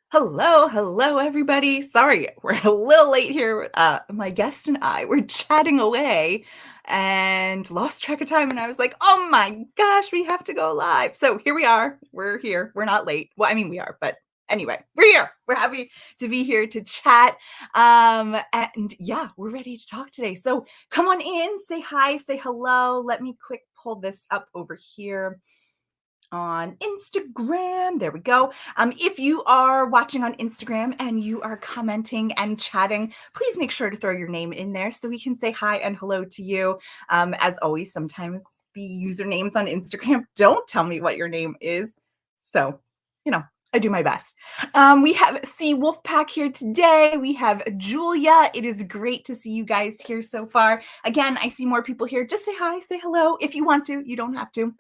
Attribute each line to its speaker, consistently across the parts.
Speaker 1: Hello, everybody. Sorry, we're a little late here. My guest and I were chatting away and lost track of time. And I was like, oh my gosh, we have to go live. So here we are. We're here. We're not late. Well, I mean, we are, but anyway, we're here. We're happy to be here to chat. And yeah, we're ready to talk today. So come on in, say hi, say hello. Let me quick pull this up over here on Instagram. There we go. If you are watching on Instagram and you are commenting and chatting, please make sure to throw your name in there so we can say hi and hello to you. As always, sometimes the usernames on Instagram don't tell me what your name is. So, I do my best. We have Sea Wolfpack here today. We have Julia. It is great to see you guys here so far. Again, I see more people here. Just say hi, say hello if you want to. You don't have to.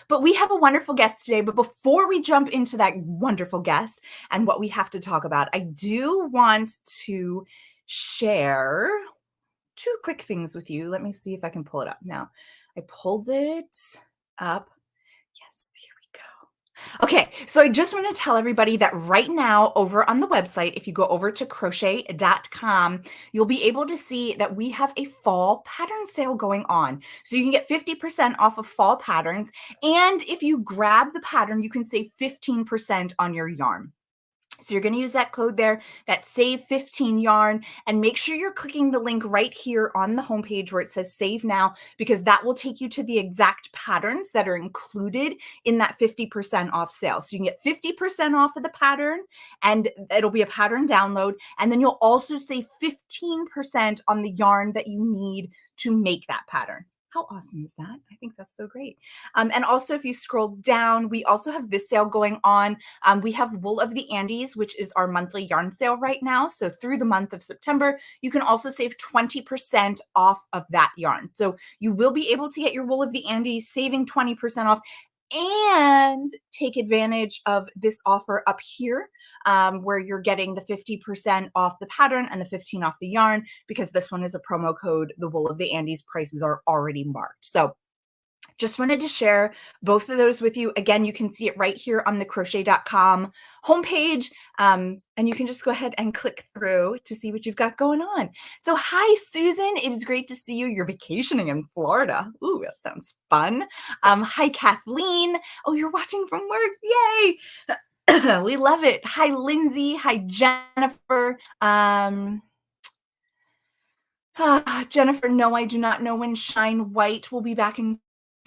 Speaker 1: But we have a wonderful guest today. But before we jump into that wonderful guest and what we have to talk about, I do want to share two quick things with you. Let me see if I can pull it up now. I pulled it up. Yes, here we go. Okay, so I just want to tell everybody that right now over on the website, if you go over to crochet.com, you'll be able to see that we have a fall pattern sale going on. So you can get 50% off of fall patterns. And if you grab the pattern, you can save 15% on your yarn. So you're going to use that code there, that save 15 yarn, and make sure you're clicking the link right here on the homepage where it says save now, because that will take you to the exact patterns that are included in that 50% off sale. So you can get 50% off of the pattern, and it'll be a pattern download. And then you'll also save 15% on the yarn that you need to make that pattern. How awesome is that? I think that's so great. And also, if you scroll down, we also have this sale going on. We have Wool of the Andes, which is our monthly yarn sale right now. So through the month of September, you can also save 20% off of that yarn. So you will be able to get your Wool of the Andes, saving 20% off, and take advantage of this offer up here where you're getting the 50% off the pattern and the 15 off the yarn, because this one is a promo code. The Wool of the Andes prices are already marked. So just wanted to share both of those with you. Again, you can see it right here on the crochet.com homepage. And you can just go ahead and click through to see what you've got going on. So hi, Susan. It is great to see you. You're vacationing in Florida. Ooh, that sounds fun. Hi, Kathleen. Oh, you're watching from work. Yay. We love it. Hi, Lindsay. Hi, Jennifer. Jennifer, no, I do not know when Shine White will be back in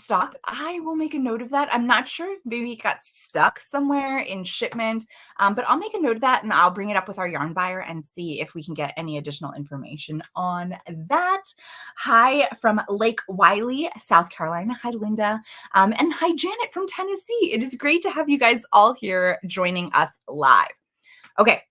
Speaker 1: stock. I will make a note of that. I'm not sure if maybe it got stuck somewhere in shipment, but I'll make a note of that and I'll bring it up with our yarn buyer and see if we can get any additional information on that. Hi from Lake Wiley, South Carolina. Hi, Linda. And hi, Janet from Tennessee. It is great to have you guys all here joining us live. Okay.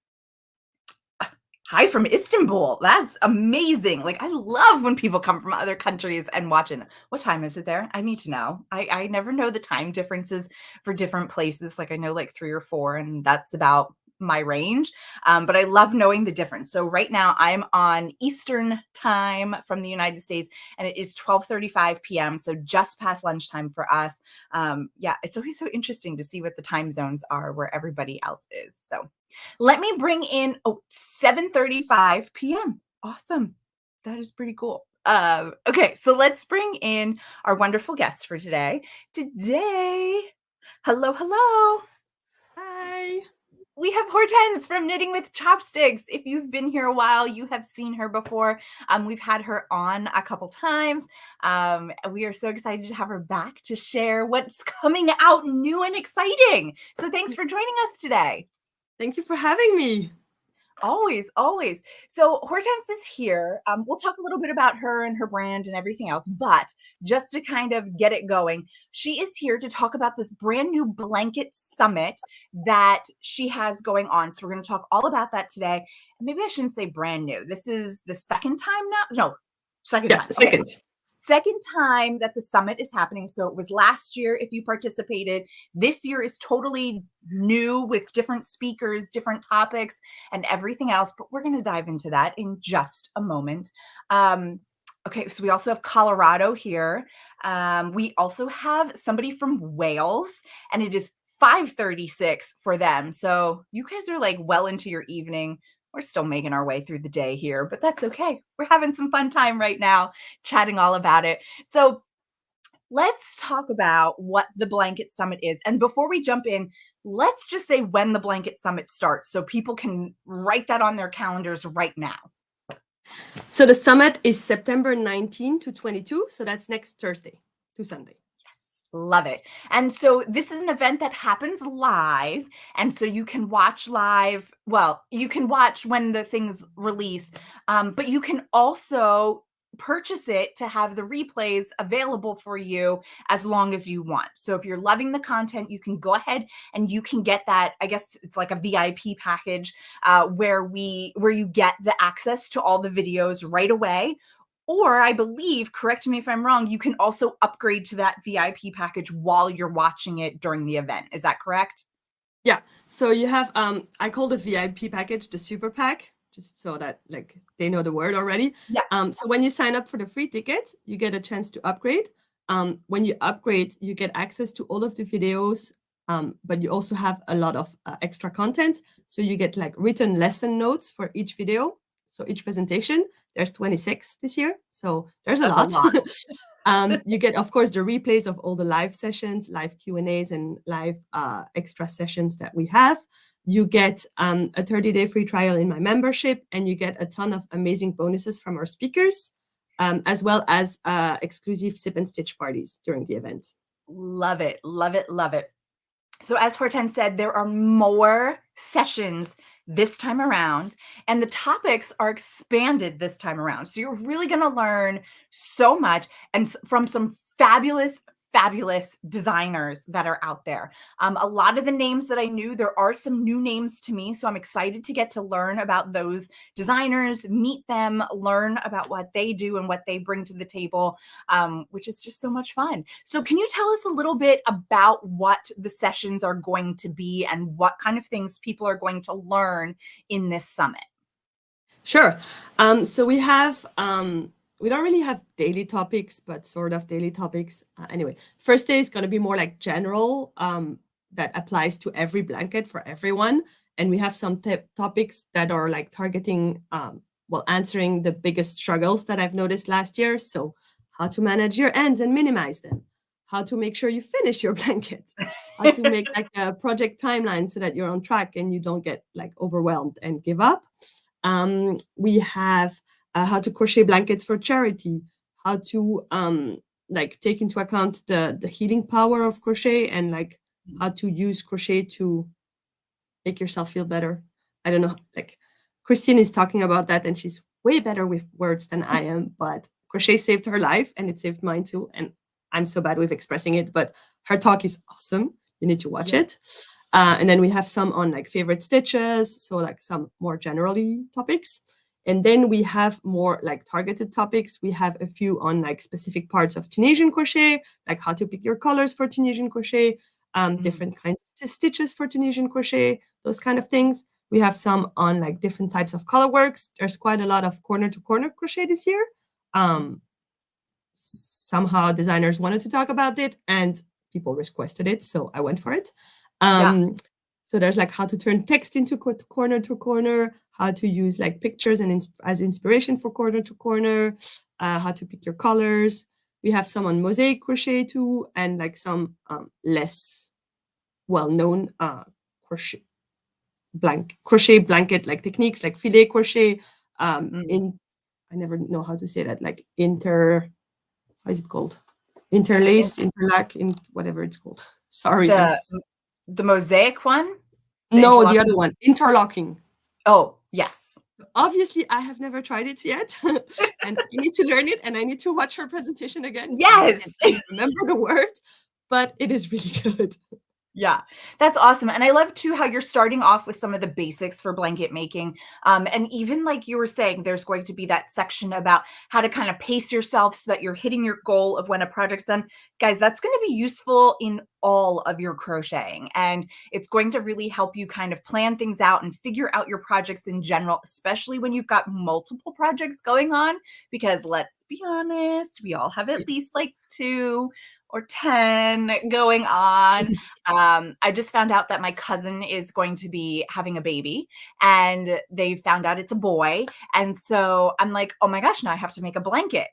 Speaker 1: Hi from Istanbul. That's amazing. Like, I love when people come from other countries and watching. What time is it there? I need to know. I never know the time differences for different places. Like, I know like 3 or 4, and that's about my range. But I love knowing the difference. So right now I'm on Eastern time from the United States, and it is 12:35 p.m. So just past lunchtime for us. Yeah, it's always so interesting to see what the time zones are where everybody else is. So let me bring in 7:35 p.m. Awesome. That is pretty cool. Okay, so let's bring in our wonderful guest for today. Hello.
Speaker 2: Hi.
Speaker 1: We have Hortense from Knitting with Chopsticks. If you've been here a while, you have seen her before. We've had her on a couple times. We are so excited to have her back to share what's coming out new and exciting. So thanks for joining us today.
Speaker 2: Thank you for having me.
Speaker 1: Always. So Hortense is here. We'll talk a little bit about her and her brand and everything else, but just to kind of get it going, she is here to talk about this brand new blanket summit that she has going on. So we're going to talk all about that today. Maybe I shouldn't say brand new. This is the second time now. No, second time.
Speaker 2: Second.
Speaker 1: Okay. Second time that the summit is happening. So it was last year if you participated. This year is totally new with different speakers, different topics, and everything else. But we're going to dive into that in just a moment. Okay, so we also have Colorado here. We also have somebody from Wales, and it is 5:36 for them. So you guys are like well into your evening. We're still making our way through the day here, but that's okay. We're having some fun time right now, chatting all about it. So let's talk about what the Blanket Summit is. And before we jump in, let's just say when the Blanket Summit starts so people can write that on their calendars right now.
Speaker 2: So the summit is September 19 to 22. So that's next Thursday to Sunday.
Speaker 1: Love it. And so this is an event that happens live. And so you can watch live. Well, you can watch when the things release, but you can also purchase it to have the replays available for you as long as you want. So if you're loving the content, you can go ahead and you can get that. I guess it's like a VIP package where you get the access to all the videos right away. Or I believe, correct me if I'm wrong, you can also upgrade to that VIP package while you're watching it during the event. Is that correct?
Speaker 2: Yeah. So you have I call the VIP package the super pack, just so that like they know the word already.
Speaker 1: Yeah.
Speaker 2: So when you sign up for the free ticket, you get a chance to upgrade. When you upgrade, you get access to all of the videos, but you also have a lot of extra content. So you get like written lesson notes for each video. So each presentation, there's 26 this year. So there's a
Speaker 1: That's
Speaker 2: lot.
Speaker 1: a lot.
Speaker 2: You get, of course, the replays of all the live sessions, live Q&As, and live extra sessions that we have. You get a 30-day free trial in my membership, and you get a ton of amazing bonuses from our speakers, as well as exclusive sip and stitch parties during the event.
Speaker 1: Love it. Love it. Love it. So as Hortense said, there are more sessions this time around, and the topics are expanded this time around. So you're really going to learn so much and from some fabulous designers that are out there. A lot of the names that I knew, there are some new names to me. So I'm excited to get to learn about those designers, meet them, learn about what they do and what they bring to the table, which is just so much fun. So can you tell us a little bit about what the sessions are going to be and what kind of things people are going to learn in this summit?
Speaker 2: Sure. So we have, we don't really have daily topics, but sort of daily topics. Anyway, first day is going to be more like general, that applies to every blanket for everyone. And we have some topics that are like targeting, well, answering the biggest struggles that I've noticed last year. So how to manage your ends and minimize them, how to make sure you finish your blankets, how to make like a project timeline so that you're on track and you don't get like overwhelmed and give up. We have how to crochet blankets for charity, how to like take into account the healing power of crochet, and like how to use crochet to make yourself feel better. I don't know, like Christine is talking about that, and she's way better with words than I am, but crochet saved her life and it saved mine too. And I'm so bad with expressing it, but her talk is awesome. You need to watch it. And then we have some on like favorite stitches, so like some more generally topics. And then we have more like targeted topics. We have a few on like specific parts of Tunisian crochet, like how to pick your colors for Tunisian crochet, different kinds of stitches for Tunisian crochet, those kind of things. We have some on like different types of color works. There's quite a lot of corner to corner crochet this year. Somehow designers wanted to talk about it and people requested it, so I went for it. So there's like how to turn text into corner to corner, how to use like pictures and as inspiration for corner to corner, how to pick your colors. We have some on mosaic crochet too, and like some less well-known crochet blanket like techniques like filet crochet, in I never know how to say that, like how is it called? Interlace, interlac, in whatever it's called. Sorry.
Speaker 1: The mosaic one?
Speaker 2: No, the other one, interlocking.
Speaker 1: Oh, yes.
Speaker 2: Obviously, I have never tried it yet, and I need to learn it, and I need to watch her presentation again.
Speaker 1: Yes.
Speaker 2: I remember the word, but it is really good.
Speaker 1: Yeah, that's awesome. And I love too how you're starting off with some of the basics for blanket making. And even like you were saying, there's going to be that section about how to kind of pace yourself so that you're hitting your goal of when a project's done. Guys, that's going to be useful in all of your crocheting. And it's going to really help you kind of plan things out and figure out your projects in general, especially when you've got multiple projects going on. Because let's be honest, we all have at least like two. or 10 going on. I just found out that my cousin is going to be having a baby, and they found out it's a boy. And so I'm like, oh my gosh, now I have to make a blanket.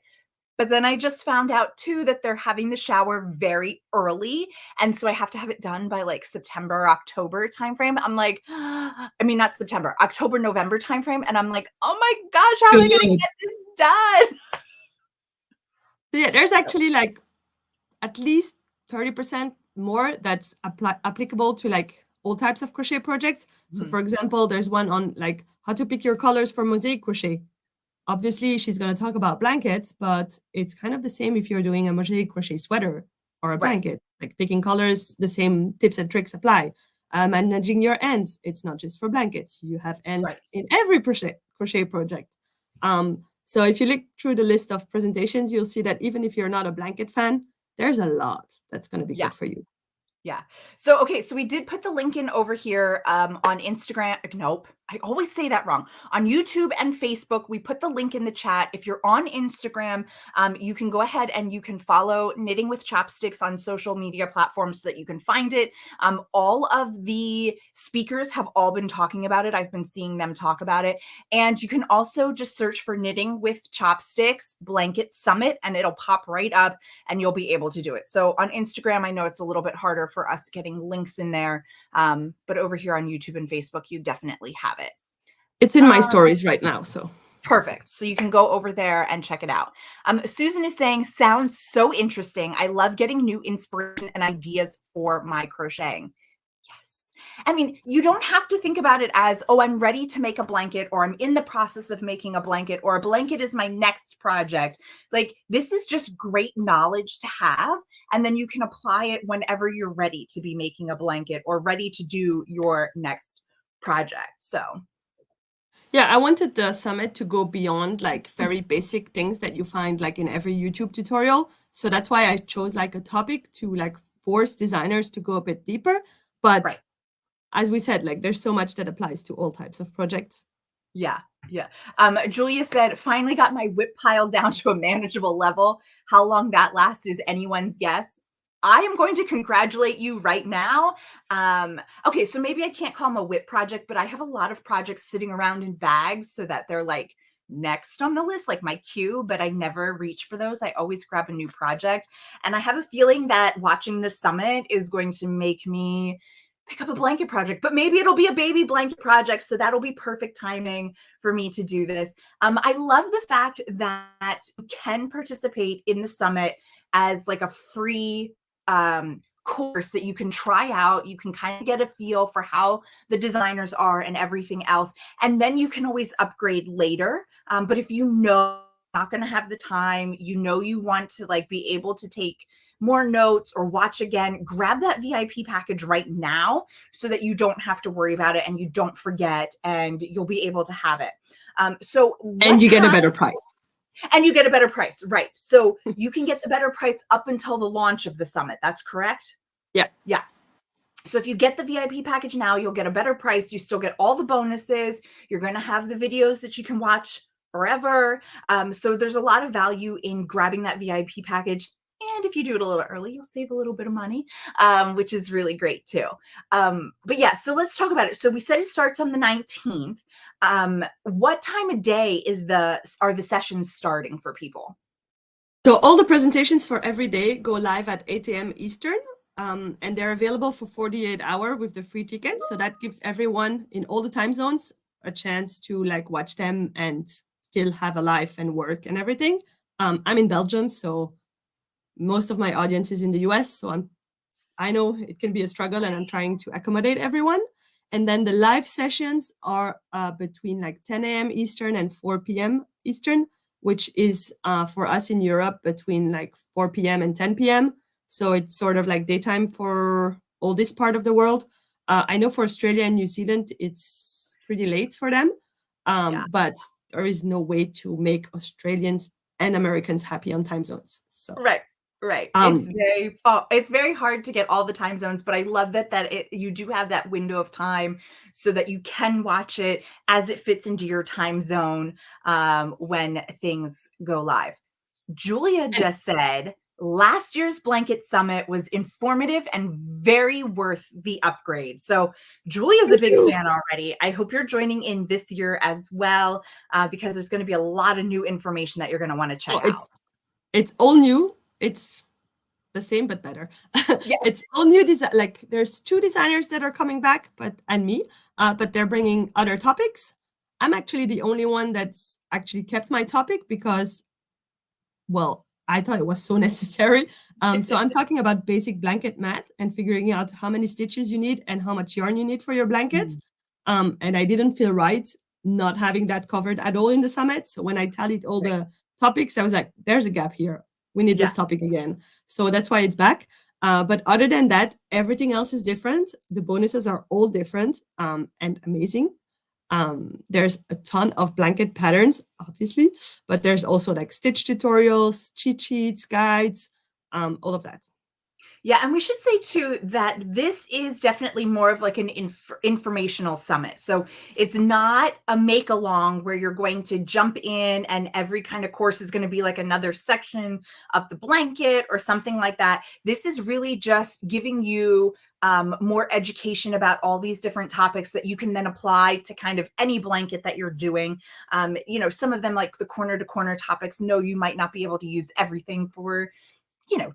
Speaker 1: But then I just found out too that they're having the shower very early. And so I have to have it done by like September, October timeframe. I'm like, I mean, not September, October, November timeframe. And I'm like, oh my gosh, how am I going to get this done?
Speaker 2: So yeah, there's actually like at least 30% more that's applicable to like all types of crochet projects. So for example, there's one on like how to pick your colors for mosaic crochet. Obviously, she's going to talk about blankets, but it's kind of the same if you're doing a mosaic crochet sweater or a
Speaker 1: Right.
Speaker 2: blanket. Like picking colors, the same tips and tricks apply. Managing your ends, it's not just for blankets. You have ends
Speaker 1: Right.
Speaker 2: in every crochet project. So if you look through the list of presentations, you'll see that even if you're not a blanket fan, there's a lot that's going to be
Speaker 1: Yeah.
Speaker 2: good for you.
Speaker 1: Yeah. So, okay, so we did put the link in over here on Instagram. Nope. I always say that wrong. On YouTube and Facebook, we put the link in the chat. If you're on Instagram, you can go ahead and you can follow Knitting with Chopsticks on social media platforms so that you can find it. All of the speakers have all been talking about it. I've been seeing them talk about it. And you can also just search for Knitting with Chopsticks Blanket Summit, and it'll pop right up and you'll be able to do it. So on Instagram, I know it's a little bit harder for us getting links in there, but over here on YouTube and Facebook, you definitely have it.
Speaker 2: It's in my stories right now, so.
Speaker 1: Perfect. So you can go over there and check it out. Susan is saying, sounds so interesting. I love getting new inspiration and ideas for my crocheting. Yes. I mean, you don't have to think about it as, oh, I'm ready to make a blanket, or I'm in the process of making a blanket, or a blanket is my next project. Like, this is just great knowledge to have. And then you can apply it whenever you're ready to be making a blanket or ready to do your next project. So,
Speaker 2: Yeah, I wanted the summit to go beyond like very basic things that you find like in every YouTube tutorial. So that's why I chose like a topic to like force designers to go a bit deeper. But
Speaker 1: right.
Speaker 2: as we said, like there's so much that applies to all types of projects.
Speaker 1: Yeah, yeah. Julia said, finally got my whip pile down to a manageable level. How long that lasts is anyone's guess. I am going to congratulate you right now. Okay, so maybe I can't call them a whip project, but I have a lot of projects sitting around in bags so that they're like next on the list, like my queue, but I never reach for those. I always grab a new project. And I have a feeling that watching the summit is going to make me pick up a blanket project, but maybe it'll be a baby blanket project. So that'll be perfect timing for me to do this. I love the fact that you can participate in the summit as like a free course that you can try out. You can kind of get a feel for how the designers are and everything else. And then you can always upgrade later. But if you know you're not going to have the time, you know, you want to like be able to take more notes or watch again, grab that VIP package right now so that you don't have to worry about it and you don't forget and you'll be able to have it.
Speaker 2: And you get a better price.
Speaker 1: And you get a better price, right? So you can get the better price up until the launch of the summit. That's correct?
Speaker 2: Yeah.
Speaker 1: Yeah. So if you get the VIP package now, you'll get a better price. You still get all the bonuses. You're going to have the videos that you can watch forever. So there's a lot of value in grabbing that VIP package. And if you do it a little early, you'll save a little bit of money, which is really great too. But yeah, so let's talk about it. So we said it starts on the 19th. What time of day are the sessions starting for people?
Speaker 2: So all the presentations for every day go live at 8 a.m. Eastern, and they're available for 48 hours with the free ticket. So that gives everyone in all the time zones a chance to like watch them and still have a life and work and everything. I'm in Belgium, so most of my audience is in the US. So I know it can be a struggle and I'm trying to accommodate everyone. And then the live sessions are between like 10 a.m. Eastern and 4 p.m. Eastern, which is for us in Europe between like 4 p.m. and 10 p.m. So it's sort of like daytime for all this part of the world. I know for Australia and New Zealand, it's pretty late for them, but there is no way to make Australians and Americans happy on time zones. So
Speaker 1: Right. Right. It's very hard to get all the time zones, but I love that you do have that window of time so that you can watch it as it fits into your time zone when things go live. Julia just said last year's blanket summit was informative and very worth the upgrade. So Julia's a
Speaker 2: Thank
Speaker 1: big
Speaker 2: you.
Speaker 1: fan already. I hope you're joining in this year as well, because there's going to be a lot of new information that you're going to want to check out.
Speaker 2: It's all new. It's the same but better.
Speaker 1: Yeah.
Speaker 2: It's all new design. Like there's 2 designers that are coming back, and me, but they're bringing other topics. I'm actually the only one that's actually kept my topic because, well, I thought it was so necessary. So I'm talking about basic blanket math and figuring out how many stitches you need and how much yarn you need for your blanket. And I didn't feel right not having that covered at all in the summit. So when I tallied all the topics, I was like, there's a gap here. We need this topic again. So that's why it's back. But other than that, everything else is different. The bonuses are all different and amazing. There's a ton of blanket patterns, obviously, but there's also like stitch tutorials, cheat sheets, guides, all of that.
Speaker 1: Yeah, and we should say too that this is definitely more of like an informational summit. So it's not a make along where you're going to jump in and every kind of course is going to be like another section of the blanket or something like that. This is really just giving you more education about all these different topics that you can then apply to kind of any blanket that you're doing. Some of them, like the corner to corner topics, no, you might not be able to use everything for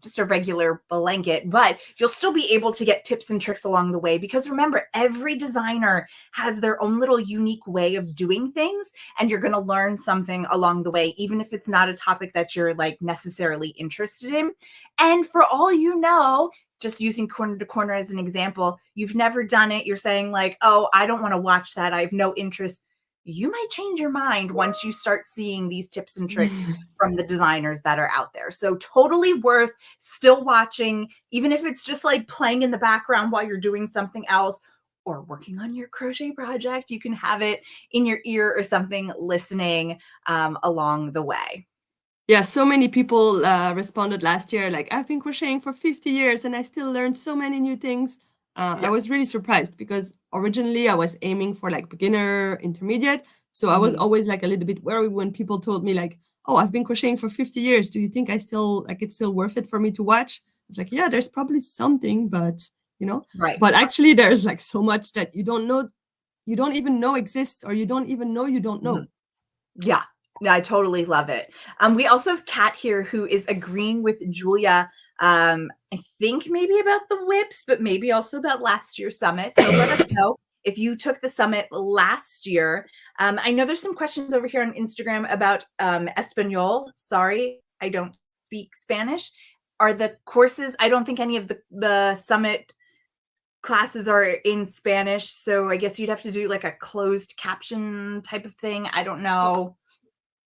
Speaker 1: just a regular blanket, but you'll still be able to get tips and tricks along the way, because remember, every designer has their own little unique way of doing things, and you're going to learn something along the way, even if it's not a topic that you're like necessarily interested in. And for all you know, just using corner to corner as an example, you've never done it. You're saying like, oh, I don't want to watch that. I have no interest. You might change your mind once you start seeing these tips and tricks from the designers that are out there. So totally worth still watching, even if it's just like playing in the background while you're doing something else or working on your crochet project. You can have it in your ear or something, listening along the way.
Speaker 2: Yeah, so many people responded last year, like, I've been crocheting for 50 years and I still learned so many new things. I was really surprised because originally I was aiming for like beginner, intermediate. So I was always like a little bit worried when people told me like, oh, I've been crocheting for 50 years. Do you think it's still worth it for me to watch? It's like, yeah, there's probably something, but
Speaker 1: Right.
Speaker 2: but actually there's like so much that you don't know, you don't even know exists, or you don't even know you don't know.
Speaker 1: Yeah. No, I totally love it. We also have Kat here who is agreeing with Julia. I think maybe about the whips, but maybe also about last year's summit. So let us know if you took the summit last year. I know there's some questions over here on Instagram about Espanol. Sorry, I don't speak Spanish. Are the courses? I don't think any of the summit classes are in Spanish, so I guess you'd have to do like a closed caption type of thing. I don't know.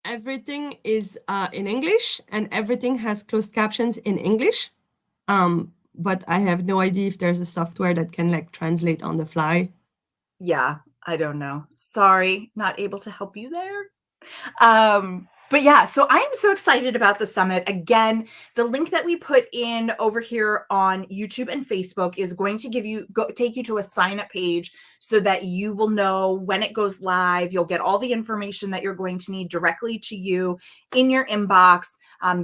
Speaker 2: Everything is in English, and everything has closed captions in English. But I have no idea if there's a software that can like translate on the fly.
Speaker 1: Yeah, I don't know. Sorry, not able to help you there. But yeah, so I'm so excited about the summit. Again, the link that we put in over here on YouTube and Facebook is going to take you to a sign up page so that you will know when it goes live. You'll get all the information that you're going to need directly to you in your inbox.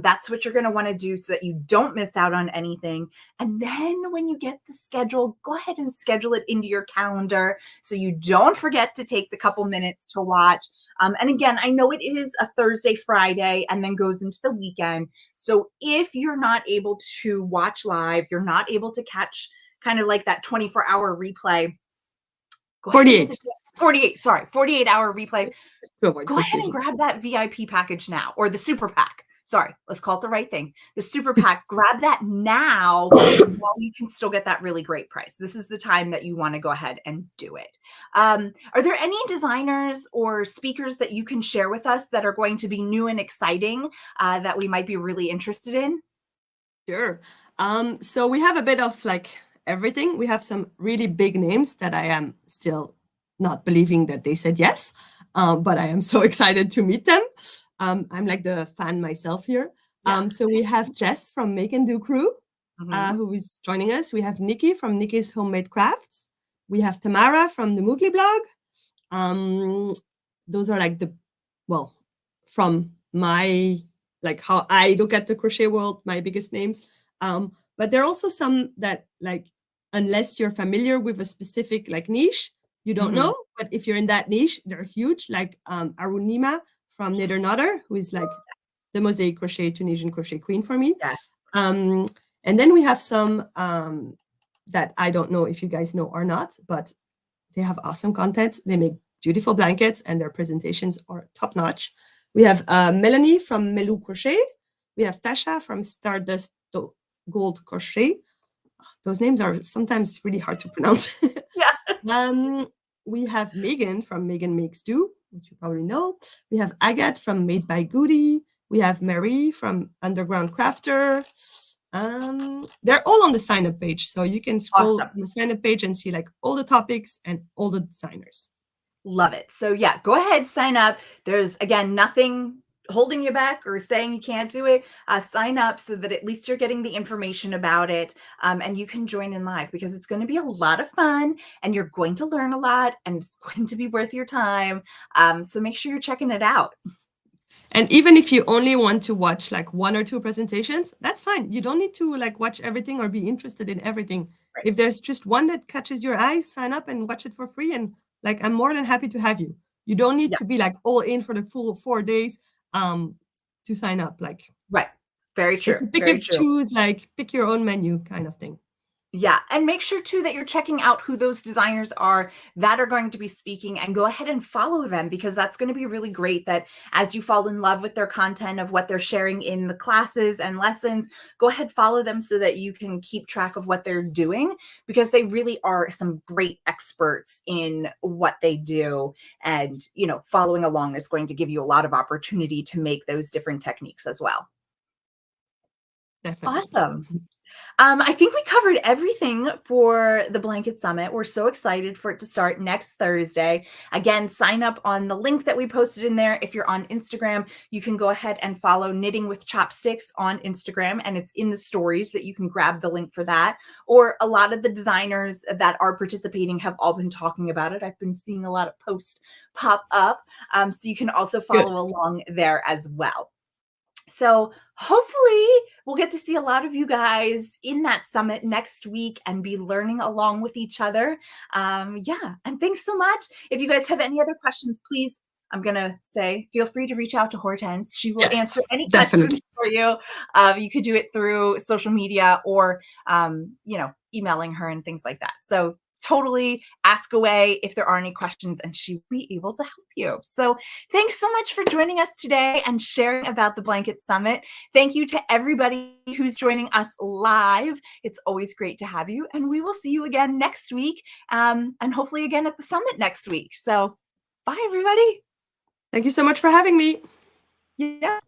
Speaker 1: That's what you're going to want to do so that you don't miss out on anything. And then when you get the schedule, go ahead and schedule it into your calendar so you don't forget to take the couple minutes to watch. And again, I know it is a Thursday, Friday, and then goes into the weekend. So if you're not able to watch live, you're not able to catch kind of like that 24-hour replay.
Speaker 2: 48.
Speaker 1: 48-hour replay.
Speaker 2: Go
Speaker 1: Go ahead and grab that VIP package now, or the super pack. Sorry, let's call it the right thing. The super pack, grab that now while you can still get that really great price. This is the time that you want to go ahead and do it. Are there any designers or speakers that you can share with us that are going to be new and exciting that we might be really interested in?
Speaker 2: Sure. So we have a bit of like everything. We have some really big names that I am still not believing that they said yes, but I am so excited to meet them. I'm like the fan myself here.
Speaker 1: Yeah.
Speaker 2: So we have Jess from Make and Do Crew,
Speaker 1: Mhm.
Speaker 2: who is joining us. We have Nikki from Nikki's Homemade Crafts. We have Tamara from the Moogly blog. Those are like from my like how I look at the crochet world, my biggest names. But there are also some that like, unless you're familiar with a specific like niche, you don't know. But if you're in that niche, they're huge. Like Arunima from Knitter Nutter, who is like the mosaic crochet Tunisian crochet queen for me.
Speaker 1: Yes.
Speaker 2: And then we have some that I don't know if you guys know or not, but they have awesome content. They make beautiful blankets and their presentations are top notch. We have Melanie from Melou Crochet. We have Tasha from Stardust Gold Crochet. Those names are sometimes really hard to pronounce.
Speaker 1: Yeah.
Speaker 2: We have Megan from Megan Makes Do, which you probably know. We have Agathe from Made by Goody. We have Mary from Underground Crafter. They're all on the sign up page. So you can scroll
Speaker 1: Awesome.
Speaker 2: on the sign up page and see like all the topics and all the designers.
Speaker 1: Love it. So yeah, go ahead, sign up. There's again nothing holding you back or saying you can't do it. Sign up so that at least you're getting the information about it, and you can join in live because it's going to be a lot of fun and you're going to learn a lot and it's going to be worth your time. So make sure you're checking it out.
Speaker 2: And even if you only want to watch like 1 or 2 presentations, that's fine. You don't need to like watch everything or be interested in everything.
Speaker 1: Right.
Speaker 2: If there's just one that catches your eyes, sign up and watch it for free. And like, I'm more than happy to have you. You don't need to be like all in for the full 4 days to sign up. Like,
Speaker 1: Right. Very true.
Speaker 2: it's a pick
Speaker 1: Very
Speaker 2: and
Speaker 1: true.
Speaker 2: choose, like pick your own menu kind of thing.
Speaker 1: Yeah, and make sure too that you're checking out who those designers are that are going to be speaking and go ahead and follow them because that's going to be really great that as you fall in love with their content of what they're sharing in the classes and lessons, go ahead, follow them so that you can keep track of what they're doing because they really are some great experts in what they do. And, you know, following along is going to give you a lot of opportunity to make those different techniques as well.
Speaker 2: Definitely.
Speaker 1: Awesome. I think we covered everything for the Blanket Summit. We're so excited for it to start next Thursday. Again, sign up on the link that we posted in there. If you're on Instagram, you can go ahead and follow Knitting with Chopsticks on Instagram, and it's in the stories that you can grab the link for that. Or a lot of the designers that are participating have all been talking about it. I've been seeing a lot of posts pop up. So you can also follow along there as well. So hopefully we'll get to see a lot of you guys in that summit next week and be learning along with each other. Yeah, and thanks so much. If you guys have any other questions, please, I'm going to say, feel free to reach out to Hortense. She will answer any questions for you. You could do it through social media or, you know, emailing her and things like that. So totally ask away if there are any questions and she will be able to help you. So thanks so much for joining us today and sharing about the Blanket Summit. Thank you to everybody who's joining us live. It's always great to have you. And we will see you again next week and hopefully again at the summit next week. So bye, everybody.
Speaker 2: Thank you so much for having me.
Speaker 1: Yeah.